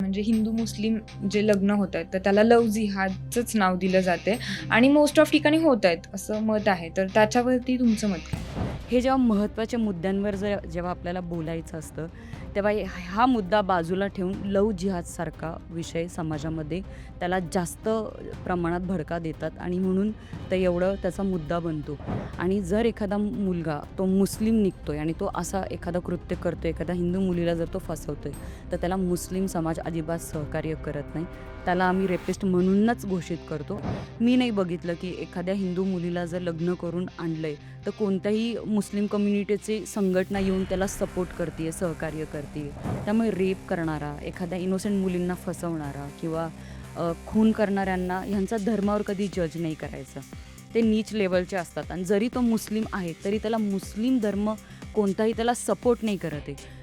म्हणजे हिंदू मुस्लिम जे लग्न होत आहेत तर त्याला लव्ह जिहादचंच नाव दिलं जाते आणि मोस्ट ऑफ ठिकाणी होत आहेत असं मत आहे. तर त्याच्यावरती तुमचं मत काय? हे जेव्हा महत्त्वाच्या मुद्द्यांवर जेव्हा आपल्याला बोलायचं असतं, तेव्हा हा मुद्दा बाजूला ठेवून लव्ह जिहादसारखा विषय समाजामध्ये त्याला जास्त प्रमाणात भडका देतात आणि म्हणून ते एवढं त्याचा मुद्दा बनतो. आणि जर एखादा मुलगा तो मुस्लिम निघतोय आणि तो असा एखादा कृत्य करतोय, एखाद्या हिंदू मुलीला जर तो फसवतोय, तर त्याला मुस्लिम समाज अजिबात सहकार्य करत नाही. त्याला आम्ही रेपिस्ट म्हणूनच घोषित करतो. मी नाही बघितलं की एखाद्या हिंदू मुलीला जर लग्न करून आणलंय, तर कोणत्याही मुस्लिम कम्युनिटीची संघटना येऊन त्याला सपोर्ट करते, सहकार्य करते. त्यामुळे रेप करणारा, एखाद्या इनोसेंट मुलींना फसवणारा किंवा खून करणाऱ्यांना ह्यांचा धर्मावर कधी जज नाही करायचं. ते नीच लेव्हलचे असतात आणि जरी तो मुस्लिम आहे, तरी त्याला मुस्लिम धर्म कोणताही त्याला सपोर्ट नाही करत आहे.